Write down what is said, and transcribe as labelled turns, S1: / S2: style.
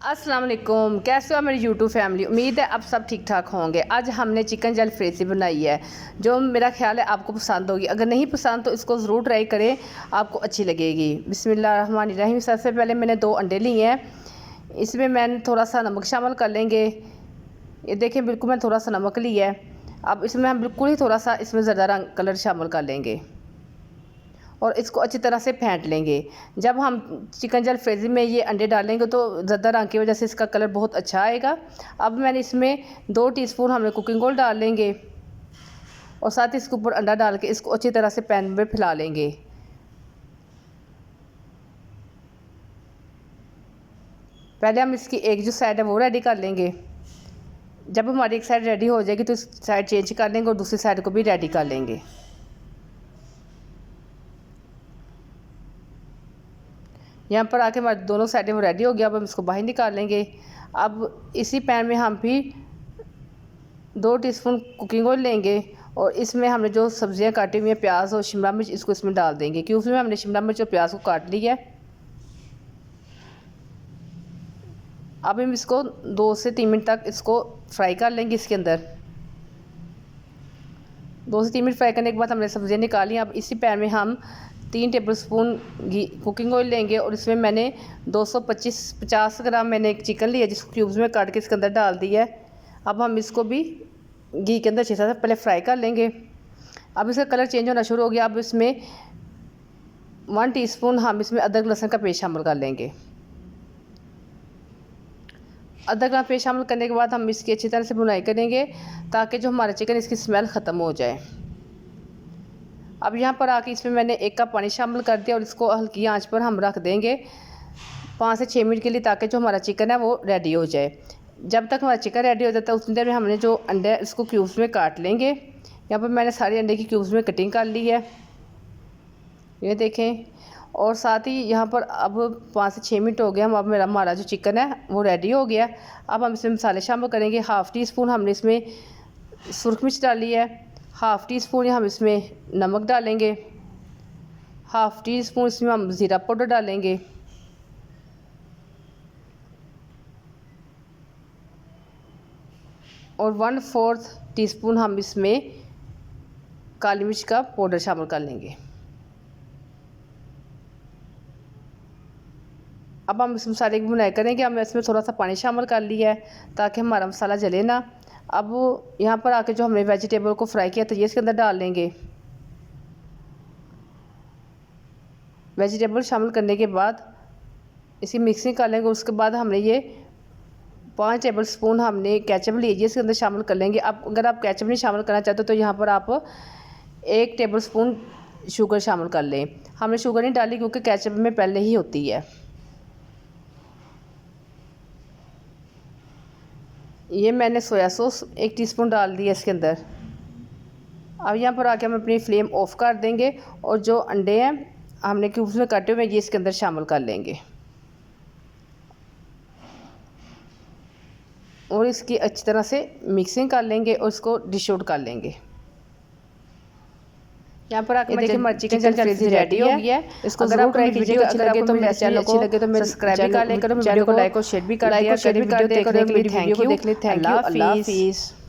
S1: अस्सलाम वालेकुम, कैसे हो मेरी यूट्यूब फैमिली। उम्मीद है आप सब ठीक ठाक होंगे। आज हमने चिकन जलफ्रेज़ी बनाई है जो मेरा ख्याल है आपको पसंद होगी। अगर नहीं पसंद तो इसको ज़रूर ट्राई करें, आपको अच्छी लगेगी। बिस्मिल्लाहिर्रहमानिर्रहीम। सबसे पहले मैंने 2 अंडे लिए हैं, इसमें मैंने थोड़ा सा नमक शामिल कर लेंगे। ये देखें, बिल्कुल मैंने थोड़ा सा नमक लिया है। अब इसमें हम बिल्कुल ही थोड़ा सा इसमें ज़्यादा रंग कलर शामिल कर लेंगे और इसको अच्छी तरह से फेंट लेंगे। जब हम चिकन जलफ्रेज़ी में ये अंडे डालेंगे तो ज़्यादा रंग की वजह से इसका कलर बहुत अच्छा आएगा। अब मैंने इसमें 2 टीस्पून हमने कुकिंग ऑयल डाल लेंगे और साथ ही इसके ऊपर अंडा डाल के इसको अच्छी तरह से पैन में फैला लेंगे। पहले हम इसकी एक जो साइड है वो रेडी कर लेंगे। जब हमारी एक साइड रेडी हो जाएगी तो इस साइड चेंज कर लेंगे और दूसरी साइड को भी रेडी कर लेंगे। यहाँ पर आके हमारे दोनों साइडें में रेडी हो गया। अब हम इसको बाहर निकाल लेंगे। अब इसी पैन में हम भी 2 टीस्पून कुकिंग ऑयल लेंगे और इसमें हमने जो सब्जियां काटी हुई हैं, प्याज और शिमला मिर्च, इसको इसमें डाल देंगे क्योंकि उसमें हमने शिमला मिर्च और प्याज को काट लिया है। अब हम इसको 2 से 3 मिनट तक इसको फ्राई कर लेंगे। इसके अंदर 2 से 3 मिनट फ्राई करने के बाद हमने सब्जियां निकाली। अब इसी पैन में हम 3 टेबलस्पून घी कुकिंग ऑयल लेंगे और इसमें मैंने 250 ग्राम मैंने एक चिकन लिया जिसको क्यूब्स में काट के इसके अंदर डाल दिया है। अब हम इसको भी घी के अंदर अच्छी तरह से पहले फ्राई कर लेंगे। अब इसका कलर चेंज होना शुरू हो गया। अब इसमें 1 टीस्पून हम इसमें अदरक लहसुन का पेस्ट शामिल कर लेंगे। अदरक का पेस्ट शामिल करने के बाद हम इसकी अच्छी तरह से भुनाई करेंगे ताकि जो हमारा चिकन इसकी स्मेल ख़त्म हो जाए। अब यहाँ पर आके इसमें मैंने 1 कप पानी शामिल कर दिया और इसको हल्की आंच पर हम रख देंगे 5 से 6 मिनट के लिए ताकि जो हमारा चिकन है वो रेडी हो जाए। जब तक हमारा चिकन रेडी हो जाता है उतनी देर में हमने जो अंडे है इसको क्यूब्स में काट लेंगे। यहाँ पर मैंने सारे अंडे की क्यूब्स में कटिंग कर ली है, ये देखें। और साथ ही यहाँ पर अब 5 से 6 मिनट हो गए। अब हमारा जो चिकन है वो रेडी हो गया। अब हम इसमें मसाले शामिल करेंगे। 1/2 टीस्पून हमने इसमें सुरख मिर्च डाली है, 1/2 टीस्पून हम इसमें नमक डालेंगे, 1/2 टीस्पून इसमें हम ज़ीरा पाउडर डालेंगे और 1/4 टीस्पून हम इसमें काली मिर्च का पाउडर शामिल कर लेंगे। अब हम इस मसाले की भुनाई करेंगे। हमने इसमें थोड़ा सा पानी शामिल कर लिया है ताकि हमारा मसाला जले ना। अब यहाँ पर आके जो हमने वेजिटेबल को फ्राई किया था ये इसके अंदर डाल लेंगे। वेजिटेबल शामिल करने के बाद इसकी मिक्सिंग कर लेंगे। उसके बाद हमने ये 5 टेबलस्पून हमने केचप ली इसके अंदर शामिल कर लेंगे। अब अगर आप केचप नहीं शामिल करना चाहते तो यहाँ पर आप 1 टेबलस्पून शुगर शामिल कर लें। हमने शुगर नहीं डाली क्योंकि केचप में पहले ही होती है। ये मैंने सोया सॉस 1 टीस्पून डाल दिया इसके अंदर। अब यहाँ पर आके हम अपनी फ्लेम ऑफ कर देंगे और जो अंडे हैं हमने क्यूब्स में काटे हुए ये इसके अंदर शामिल कर लेंगे और इसकी अच्छी तरह से मिक्सिंग कर लेंगे और इसको डिश आउट कर लेंगे। यहाँ पर आके देखिए हमारा चिकन जलफ्रेज़ी रेडी हो गया है। इसको अगर आप ट्राई कीजिएगा, अगर आपको मेरे चैनल अच्छी लगे तो सब्सक्राइब भी कर लें, वीडियो को लाइक और शेयर भी कर दिया करें। वीडियो देखने के लिए थैंक यू। अल्लाह हाफिज़।